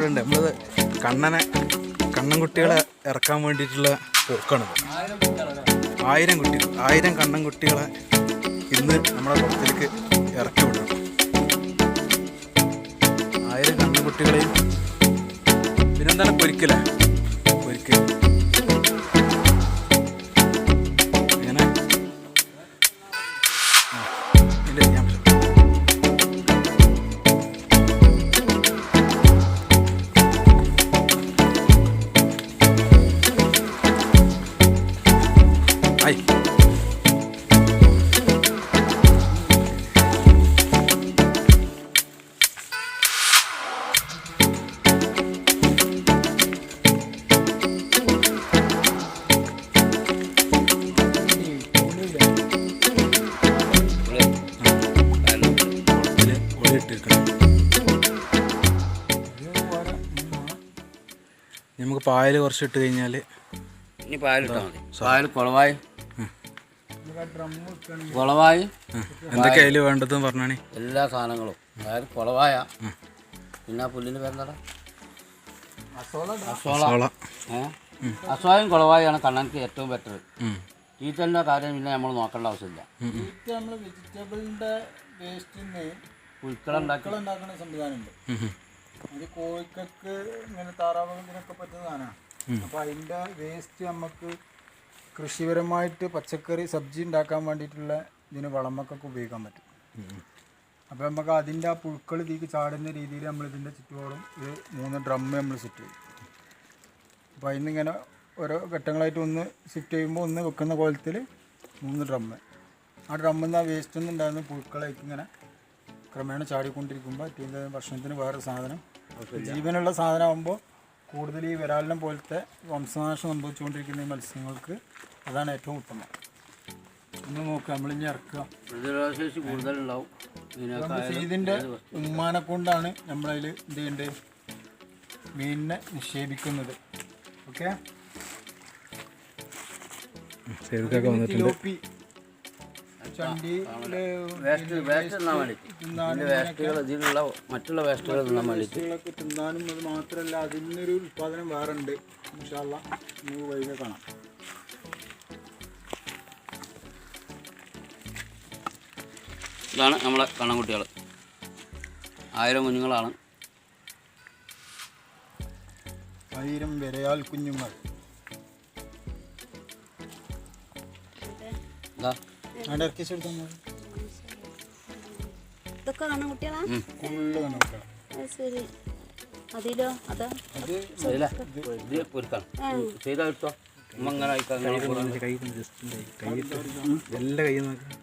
ഇവിടെ ഉണ്ട്. നമ്മളത് കണ്ണൻകുട്ടികളെ ഇറക്കാൻ വേണ്ടിയിട്ടുള്ള പോക്കാണിത്. 1000 കണ്ണൻകുട്ടികളെ ഇന്ന് നമ്മുടെ കുളത്തിലേക്ക് ഇറക്കി വിടണം. 1000 കണ്ണൻകുട്ടികളെയും പിന്നെന്താണ് പൊരിക്കലേ, പൊരിക്കൽ ഇങ്ങനെ ഇതിൻ്റെ ഞാൻ ആയി നമുക്ക് പായൽ കുറച്ച് ഇട്ട് കഴിഞ്ഞാൽ ഇനി പാലിട്ടാൽ മതി. പാൽ കുളവായി എന്തൊക്കെ അതിൽ വേണ്ടതെന്ന് പറഞ്ഞാണ്. എല്ലാ സാധനങ്ങളും അതായത് കുളവായ പിന്നെ പുല്ലിന് പേരെന്താ അസോള. അസോളയും കുളവായാണ് കണ്ണനക്ക് ഏറ്റവും ബെറ്റർ. തീറ്റൻ്റെ കാര്യം പിന്നെ നമ്മൾ നോക്കേണ്ട ആവശ്യമില്ല. നമ്മൾ വെജിറ്റബിളിൻ്റെ വേസ്റ്റിന് പുൽക്കളുണ്ടാക്കുന്ന സംവിധാനമുണ്ട്. അത് കോഴിക്കൊക്കെ ഇങ്ങനെ താറാവുകൾക്കൊക്കെ പറ്റുന്ന സാധനമാണ്. അപ്പോൾ അതിൻ്റെ വേസ്റ്റ് നമുക്ക് കൃഷിപരമായിട്ട് പച്ചക്കറി സബ്ജി ഉണ്ടാക്കാൻ വേണ്ടിയിട്ടുള്ള ഇതിന് വളമൊക്കെ ഉപയോഗിക്കാൻ പറ്റും. അപ്പോൾ നമുക്ക് അതിൻ്റെ ആ പുഴുക്കൾ ഇതിലേക്ക് ചാടുന്ന രീതിയിൽ നമ്മൾ ഇതിൻ്റെ ചുറ്റുപാടും ഒരു 3 ഡ്രം നമ്മൾ സെറ്റ് ചെയ്യും. അപ്പോൾ അതിന്നിങ്ങനെ ഓരോ ഘട്ടങ്ങളായിട്ട് ഒന്ന് ഷിഫ്റ്റ് ചെയ്യുമ്പോൾ ഒന്ന് വെക്കുന്ന കോലത്തിൽ 3 ഡ്രം. ആ ഡ്രമ്മിൽ നിന്ന് ആ വേസ്റ്റ് ഒന്നും ഉണ്ടാകുന്ന പുഴുക്കളേക്ക് ഇങ്ങനെ ക്രമേണ ചാടിക്കൊണ്ടിരിക്കുമ്പോൾ ഇതിൻ്റെ ഭക്ഷണത്തിന് വേറെ സാധനം, ജീവനുള്ള സാധനമാകുമ്പോൾ കൂടുതൽ ഈ വരാലിനം പോലത്തെ വംശനാശം സംഭവിച്ചുകൊണ്ടിരിക്കുന്ന ഈ മത്സ്യങ്ങൾക്ക് അതാണ് ഏറ്റവും ഉത്തമം. ഒന്ന് നോക്കുക, നമ്മളിഞ്ഞ് ഇറക്കുക. പ്രതിരോധശേഷി കൂടുതലുണ്ടാവും. ഇതിൻ്റെ ഉമ്മാനെ കൊണ്ടാണ് നമ്മളതിൽ എന്ത് ചെയ്യേണ്ടത്, മീനിനെ നിക്ഷേപിക്കുന്നത്. ഓക്കെ, തിലോപ്പി മറ്റുള്ള വേസ്റ്റുകൾ തിന്നാൻ വേണ്ടിയിട്ട് തിന്നാനും. അത് മാത്രമല്ല അതിനൊരു ഉൽപ്പാദനം വേറെ ഉണ്ട്. ഇൻഷാ അല്ലാഹ് നമുക്ക് വൈകി കാണാം. ഇതാണ് നമ്മളെ കണ്ണൻകുട്ടികൾ. 1000 കുഞ്ഞുങ്ങളാണ്. 1000 വിരയാൽ കുഞ്ഞുങ്ങൾ. ഇതൊക്കെ കണ്ണൻകുട്ടികളാ? ഫുള്ള് കണ്ണൻകുട്ടികളാണ്. ശരി. അതിലോ അതാ പൊരുത്താണ് ചെയ്തെടുത്തോ. ഉമ്മ ഇങ്ങനെ എല്ലാ കൈ നോക്കാം.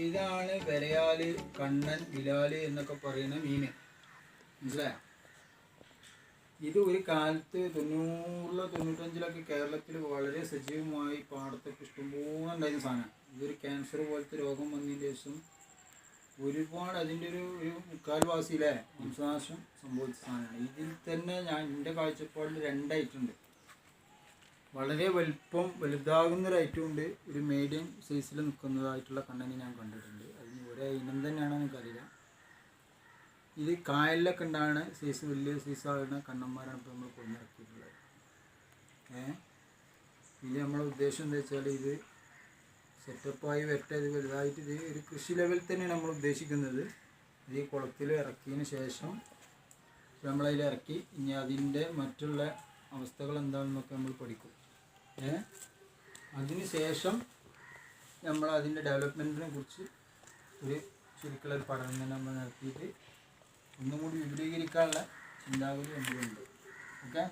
ഇതാണ് വരയാല്, കണ്ണൻ, വിലാല് എന്നൊക്കെ പറയുന്ന മീന്. മനസ്സിലായോ? ഇത് ഒരു കാലത്ത് 90-95 കേരളത്തിൽ വളരെ സജീവമായി പാടത്തൊക്കെ ഇഷ്ടംപോലെ ഉണ്ടായിരുന്ന സാധനമാണ്. ഇതൊരു ക്യാൻസർ പോലത്തെ രോഗം വന്നതിന് ശേഷം ഒരുപാട് അതിൻ്റെ ഒരു മുക്കാൽവാസിയിലെ വംശനാശം സംഭവിച്ച സാധനമാണ്. ഇതിൽ തന്നെ എൻ്റെ കാഴ്ചപ്പാടിൽ 2 ഐറ്റം ഉണ്ട്. വളരെ വലുതാകുന്ന ഒരു ഐറ്റം ഉണ്ട്, ഒരു മീഡിയം സൈസിൽ നിൽക്കുന്നതായിട്ടുള്ള കണ്ണനെ ഞാൻ കണ്ടിട്ടുണ്ട്. അതിന് ഒരേ ഇനം തന്നെയാണോ എനിക്കറിയില്ല. ഇത് കായലിലൊക്കെ ഉണ്ടാകുന്ന സൈസ്, വലിയ സൈസാകുന്ന കണ്ണന്മാരാണ് ഇപ്പോൾ നമ്മൾ കൊണ്ടിറക്കിയിട്ടുള്ളത്. ഇത് നമ്മളെ ഉദ്ദേശം എന്താ വെച്ചാൽ ഇത് സെറ്റപ്പായി വരട്ടെ, ഇത് വലുതായിട്ട് ഇത് ഒരു കൃഷി ലെവലിൽ തന്നെയാണ് നമ്മൾ ഉദ്ദേശിക്കുന്നത്. ഇത് ഈ കുളത്തിൽ ഇറക്കിയതിന് ശേഷം നമ്മളതിൽ ഇറക്കി ഇനി അതിൻ്റെ മറ്റുള്ള അവസ്ഥകൾ എന്താണെന്നൊക്കെ നമ്മൾ പഠിക്കും. അതിന് ശേഷം നമ്മൾ അതിൻ്റെ ഡെവലപ്മെൻറ്റിനെ കുറിച്ച് ഒരു ശരിക്കുള്ള ഒരു പഠനം തന്നെ നമ്മൾ നടത്തിയിട്ട് ഒന്നും കൂടി വിപുലീകരിക്കാനുള്ള ചിന്താഗതി നമ്മളുണ്ട്. ഓക്കെ.